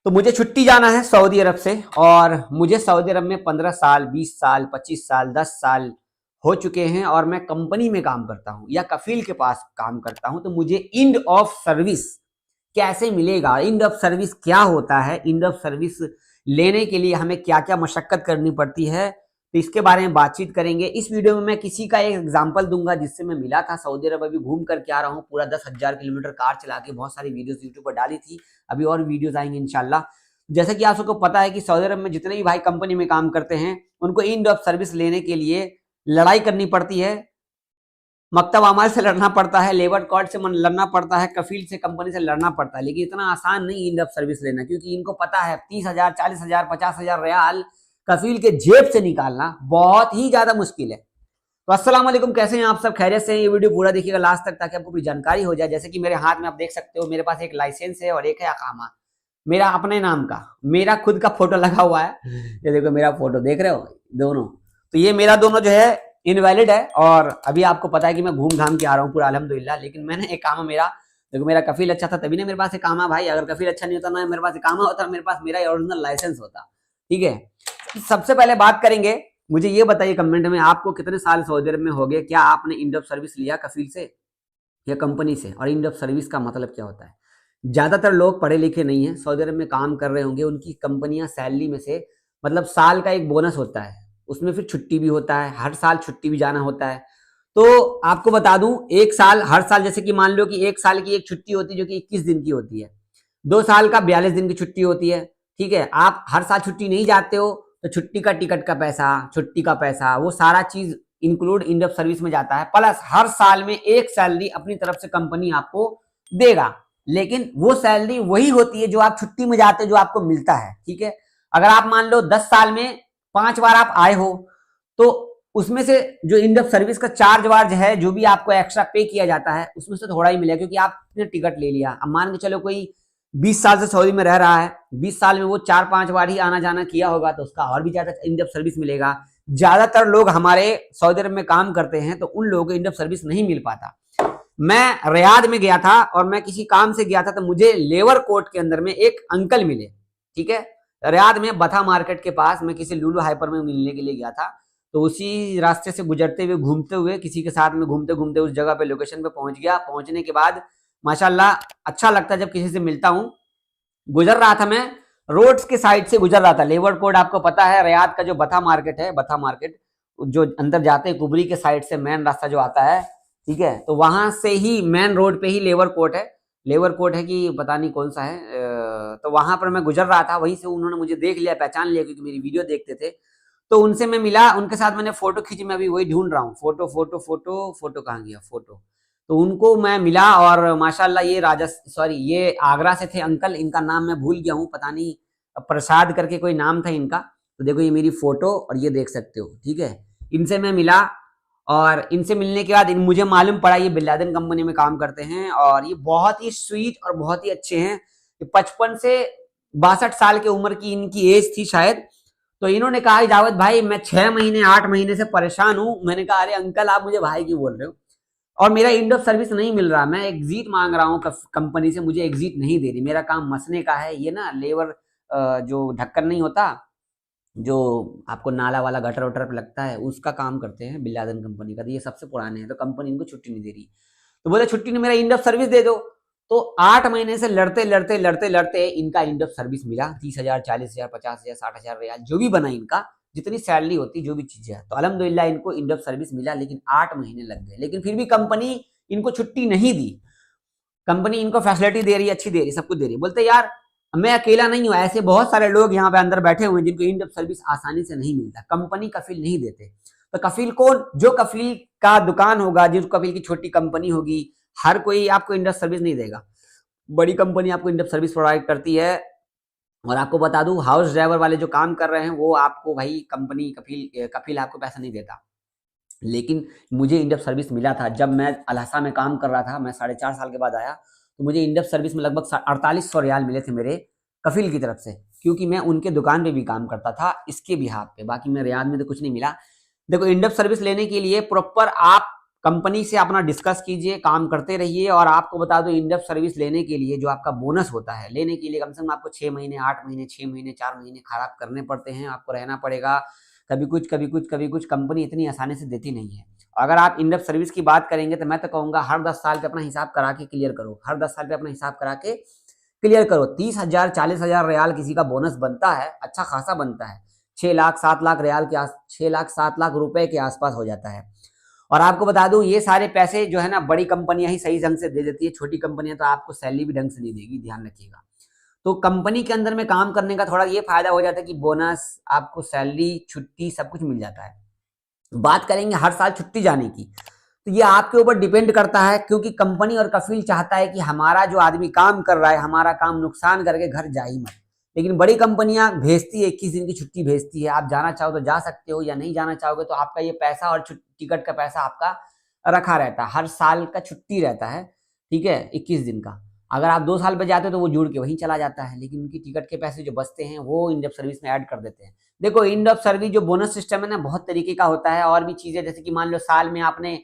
तो मुझे छुट्टी जाना है सऊदी अरब से, और मुझे सऊदी अरब में 15 साल 20 साल 25 साल 10 साल हो चुके हैं और मैं कंपनी में काम करता हूं या कफील के पास काम करता हूं। तो मुझे इंड ऑफ सर्विस कैसे मिलेगा, इंड ऑफ सर्विस क्या होता है, इंड ऑफ सर्विस लेने के लिए हमें क्या क्या मशक्कत करनी पड़ती है, तो इसके बारे में बातचीत करेंगे। इस वीडियो में मैं किसी का एक एग्जांपल दूंगा जिससे मैं मिला था सऊदी अरब, अभी घूम करके आ रहा हूँ पूरा 10,000 किलोमीटर कार चला के। बहुत सारी वीडियोस यूट्यूब पर डाली थी, अभी और वीडियोस आएंगे इंशाल्लाह। जैसे कि आप सबको पता है कि सऊदी अरब में जितने भी भाई कंपनी में काम करते हैं उनको इंड ऑफ सर्विस लेने के लिए लड़ाई करनी पड़ती है, मकतब अमाल से लड़ना पड़ता है, लेबर कोड से लड़ना पड़ता है, कफील से, कंपनी से लड़ना पड़ता है। लेकिन इतना आसान नहीं इंड ऑफ सर्विस लेना, क्योंकि इनको पता है 30,000 40,000 50,000 रियाल कफील के जेब से निकालना बहुत ही ज्यादा मुश्किल है। तो अस्सलाम वालेकुम, कैसे हैं आप सब? खैरियत से हैं? ये वीडियो पूरा देखिएगा लास्ट तक ताकि आपको पूरी जानकारी हो जाए। जैसे कि मेरे हाथ में आप देख सकते हो, मेरे पास एक लाइसेंस है और एक है अकामा, मेरा अपने नाम का, मेरा खुद का फोटो लगा हुआ है। ये देखो मेरा फोटो देख रहे हो दोनों, तो ये मेरा दोनों जो है इनवैलिड है। और अभी आपको पता है कि मैं घूम घाम के आ रहा हूँ पूरा अल्हम्दुलिल्लाह। लेकिन मैंने एकामा, मेरा देखो, मेरा कफील अच्छा था तभी ना मेरे पास एकामा भाई। अगर कफील अच्छा नहीं होता ना मेरे पास एकामा होता, मेरे पास मेरा ओरिजिनल लाइसेंस होता। ठीक है, सबसे पहले बात करेंगे, मुझे ये बताइए कमेंट में, आपको कितने साल सऊदी अरब में हो गए? क्या आपने इंड ऑफ सर्विस लिया कफील से या कंपनी से? और इंड ऑफ सर्विस का मतलब क्या होता है? ज्यादातर लोग पढ़े लिखे नहीं है, सऊदी अरब में काम कर रहे होंगे, उनकी कंपनियां सैलरी में से मतलब साल का एक बोनस होता है, उसमें फिर छुट्टी भी होता है, हर साल छुट्टी भी जाना होता है। तो आपको बता दूं, एक साल, हर साल जैसे कि मान लो कि एक साल की एक छुट्टी होती है जो कि 21 दिन की होती है, 2 साल का 42 दिन की छुट्टी होती है। ठीक है, आप हर साल छुट्टी नहीं जाते हो तो छुट्टी का टिकट का पैसा, छुट्टी का पैसा, वो सारा चीज इंक्लूड इंड ऑफ सर्विस में जाता है। प्लस हर साल में एक सैलरी अपनी तरफ से कंपनी आपको देगा, लेकिन वो सैलरी वही होती है जो आप छुट्टी में जाते हो, जो आपको मिलता है। ठीक है, अगर आप मान लो 10 साल में 5 बार आप आए हो तो उसमें से जो इंड ऑफ सर्विस का चार्ज वार्ज है, जो भी आपको एक्स्ट्रा पे किया जाता है, उसमें से थोड़ा ही मिलेगा, क्योंकि आपने टिकट ले लिया। अब मान के चलो कोई 20 साल से सऊदी में रह रहा है, 20 साल में वो 4-5 बार ही आना जाना किया होगा, तो उसका और भी ज्यादा इंड ऑफ सर्विस मिलेगा। ज्यादातर लोग हमारे सऊदी अरब में काम करते हैं तो उन लोगों को इंड ऑफ सर्विस नहीं मिल पाता। मैं रियाद में गया था और मैं किसी काम से गया था, तो मुझे लेबर कोर्ट के अंदर में एक अंकल मिले। ठीक है, रियाद में बथा मार्केट के पास मैं किसी लुलु हाइपर में मिलने के लिए गया था। तो उसी रास्ते से गुजरते हुए, घूमते हुए, किसी के साथ में घूमते घूमते उस जगह पे, लोकेशन पे पहुंच गया। पहुंचने के बाद माशाल्लाह अच्छा लगता है जब किसी से मिलता हूं। गुजर रहा था मैं, रोड्स के साइड से गुजर रहा था। लेबर कोड आपको पता है, रियाद का जो बथा मार्केट है, बथा मार्केट जो अंदर जाते हैं कुबरी के साइड से मेन रास्ता जो आता है, ठीक है, तो वहां से ही मेन रोड पे ही लेबर कोर्ट है। लेबर कोर्ट है कि पता नहीं कौन सा है, तो वहां पर मैं गुजर रहा था, वहीं से उन्होंने मुझे देख लिया, पहचान लिया, क्योंकि मेरी वीडियो देखते थे। तो उनसे मैं मिला, उनके साथ मैंने फोटो खींची, मैं अभी वही ढूंढ रहा हूँ, फोटो फोटो फोटो फोटो कहाँ गया फोटो। तो उनको मैं मिला और माशाल्लाह ये आगरा से थे अंकल, इनका नाम मैं भूल गया हूँ, पता नहीं, प्रसाद करके कोई नाम था इनका। तो देखो ये मेरी फोटो और ये देख सकते हो। ठीक है, इनसे मैं मिला और इनसे मिलने के बाद मुझे मालूम पड़ा ये बिन लादेन कंपनी में काम करते हैं और ये बहुत ही स्वीट और बहुत ही अच्छे हैं। 55 से 62 साल की उम्र की इनकी एज थी शायद। तो इन्होंने कहा जावेद भाई मैं 6 महीने 8 महीने से परेशान हूं। मैंने कहा अरे अंकल आप मुझे भाई क्यों बोल रहे हो, और मेरा इंड ऑफ सर्विस नहीं मिल रहा, मैं एग्जिट मांग रहा हूँ कंपनी से, मुझे एग्जिट नहीं दे रही। मेरा काम मसने का है, ये ना लेबर जो ढक्कन नहीं होता, जो आपको नाला वाला गटर वटर पे लगता है, उसका काम करते हैं बिन लादेन कंपनी का। तो ये सबसे पुराने हैं, तो कंपनी इनको छुट्टी नहीं दे रही। तो बोले छुट्टी नहीं, मेरा इंड ऑफ सर्विस दे दो। तो 8 महीने से लड़ते लड़ते लड़ते लड़ते इनका इंड ऑफ सर्विस मिला। 30,000 40,000 50,000 60,000 रियाल जो भी बना, इनका जितनी सैलरी होती, जो भी चीजें है, तो अल्हम्दुलिल्लाह इनको इंड ऑफ सर्विस मिला। लेकिन 8 महीने लग गए, लेकिन फिर भी कंपनी इनको छुट्टी नहीं दी। कंपनी इनको फैसिलिटी दे रही है, अच्छी दे रही है, सब कुछ दे रही है। बोलते यार मैं अकेला नहीं हूं, ऐसे बहुत सारे लोग यहाँ पे अंदर बैठे हुए हैं जिनको इंड ऑफ सर्विस आसानी से नहीं मिलता, कंपनी कफील नहीं देते। तो कफील कौन? जो कफील का दुकान होगा, जो कफील की छोटी कंपनी होगी, हर कोई आपको इंड ऑफ सर्विस नहीं देगा। बड़ी कंपनी आपको इंड ऑफ सर्विस प्रोवाइड करती है। और आपको बता दूं, हाउस ड्राइवर वाले जो काम कर रहे हैं वो आपको भाई कंपनी कफील आपको पैसा नहीं देता। लेकिन मुझे इंड ऑफ सर्विस मिला था जब मैं अलहसा में काम कर रहा था। मैं 4.5 साल के बाद आया, तो मुझे इंड ऑफ सर्विस में लगभग 4800 रियाल मिले थे मेरे कफील की तरफ से, क्योंकि मैं उनके दुकान पे भी काम करता था इसके बिहाफ पे। बाकी मैं रियाद में तो कुछ नहीं मिला। देखो इंड ऑफ सर्विस लेने के लिए प्रॉपर आप कंपनी से अपना डिस्कस कीजिए, काम करते रहिए। और आपको बता दो, इन डेप्थ सर्विस लेने के लिए जो आपका बोनस होता है, लेने के लिए कम से कम आपको 6 महीने, 8 महीने, 6 महीने, 4 महीने खराब करने पड़ते हैं, आपको रहना पड़ेगा। कभी कुछ कभी कुछ कभी कुछ, कंपनी इतनी आसानी से देती नहीं है। अगर आप इन डेप्थ सर्विस की बात करेंगे तो मैं तो कहूँगा हर 10 साल पे अपना हिसाब करा के क्लियर करो। हर 10 साल पे अपना हिसाब करा के क्लियर करो। 30,000 40,000 रियाल किसी का बोनस बनता है, अच्छा खासा बनता है। 6 लाख 7 लाख रियाल के 6 लाख 7 लाख रुपए के आसपास हो जाता है। और आपको बता दूं, ये सारे पैसे जो है ना, बड़ी कंपनियां ही सही ढंग से दे देती है। छोटी कंपनियां तो आपको सैलरी भी ढंग से नहीं देगी, ध्यान रखिएगा। तो कंपनी के अंदर में काम करने का थोड़ा ये फायदा हो जाता है कि बोनस, आपको सैलरी, छुट्टी, सब कुछ मिल जाता है। बात करेंगे हर साल छुट्टी जाने की, तो ये आपके ऊपर डिपेंड करता है, क्योंकि कंपनी और कफील चाहता है कि हमारा जो आदमी काम कर रहा है, हमारा काम नुकसान करके घर जा ही मत। लेकिन बड़ी कंपनियां भेजती है, 21 दिन की छुट्टी भेजती है। आप जाना चाहो तो जा सकते हो, या नहीं जाना चाहोगे तो आपका ये पैसा और टिकट का पैसा आपका रखा रहता है। हर साल का छुट्टी रहता है, ठीक है, 21 दिन का। अगर आप 2 साल पे जाते हो तो वो जुड़ के वहीं चला जाता है, लेकिन उनकी टिकट के पैसे जो बचते हैं वो इन डेप्थ सर्विस में ऐड कर देते हैं। देखो, इन डेप्थ सर्विस जो बोनस सिस्टम है ना, बहुत तरीके का होता है। और भी चीजें, जैसे कि मान लो साल में आपने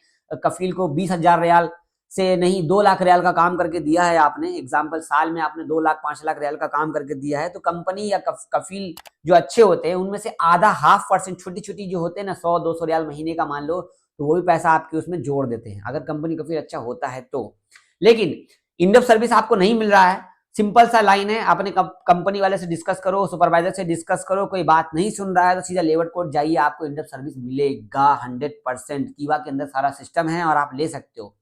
कफील को 20,000 रियाल से नहीं 2 लाख रियाल का काम करके दिया है आपने, एग्जाम्पल साल में आपने 2 लाख 5 लाख रियाल का काम करके दिया है, तो कंपनी या कफील जो अच्छे होते हैं उनमें से आधा 0.5% छोटी छोटी जो होते हैं ना, 100-200 रियाल महीने का मान लो, तो वो भी पैसा आपके उसमें जोड़ देते हैं, अगर कंपनी कफील अच्छा होता है तो। लेकिन इन डेप्थ सर्विस आपको नहीं मिल रहा है, सिंपल सा लाइन है, अपने कंपनी वाले से डिस्कस करो, सुपरवाइजर से डिस्कस करो, कोई बात नहीं सुन रहा है तो सीधा लेबर कोर्ट जाइए, आपको इन डेप्थ सर्विस मिलेगा 100%। कीवा के अंदर सारा सिस्टम है और आप ले सकते हो।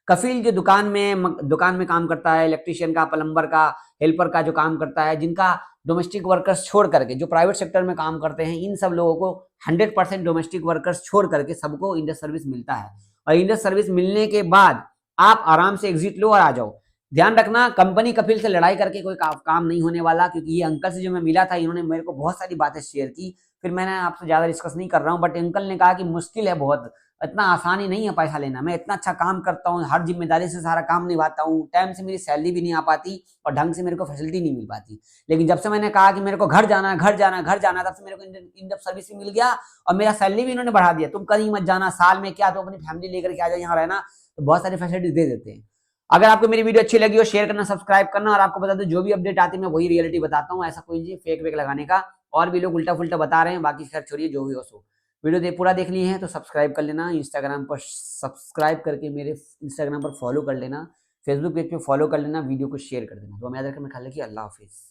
कफील जो दुकान में काम करता है, इलेक्ट्रीशियन का, प्लम्बर का, हेल्पर का जो काम करता है, जिनका डोमेस्टिक वर्कर्स छोड़ करके जो प्राइवेट सेक्टर में काम करते हैं, इन सब लोगों को 100% डोमेस्टिक वर्कर्स छोड़ करके सबको इन डेप्थ सर्विस मिलता है। और इन डेप्थ सर्विस मिलने के बाद आप आराम से एग्जिट लो और आ जाओ। ध्यान रखना, कंपनी कफील से लड़ाई करके कोई काम नहीं होने वाला, क्योंकि ये अंकल से जो मैं मिला था, इन्होंने मेरे को बहुत सारी बातें शेयर की। फिर मैंने आपसे ज्यादा डिस्कस नहीं कर रहा हूँ, बट अंकल ने कहा कि मुश्किल है बहुत, इतना आसानी नहीं है पैसा लेना। मैं इतना अच्छा काम करता हूँ, हर जिम्मेदारी से सारा काम निभाता हूँ, टाइम से मेरी सैलरी भी नहीं आ पाती और ढंग से मेरे को फैसिलिटी नहीं मिल पाती। लेकिन जब से मैंने कहा कि मेरे को घर जाना, घर जाना, घर जाना, तब से मेरे को इन डेप्थ सर्विस भी मिल गया और मेरा सैलरी भी इन्होंने बढ़ा दिया। तुम कहीं मत जाना, साल में क्या तो अपनी फैमिली लेकर के आ जाओ, यहाँ रहना, तो बहुत सारी फैसिलिटी दे देते हैं। अगर आपको मेरी वीडियो अच्छी लगी हो, शेयर करना, सब्सक्राइब करना। और आपको बता दो, जो भी अपडेट आती है मैं वही रियलिटी बताता हूँ, ऐसा कोई फेक वेक लगाने का। और भी लोग उल्टा फुल्टा बता रहे हैं, बाकी खैर छोड़िए, जो भी हो सो। वीडियो पूरा देख ली है तो सब्सक्राइब कर लेना, इंस्टाग्राम पर सब्सक्राइब करके मेरे इंस्टाग्राम पर फॉलो कर लेना, फेसबुक पेज पे फॉलो कर लेना, वीडियो को शेयर कर देना। तो मैं याद रखकर मैं ख्याल रखिए, अल्लाह हाफिज़।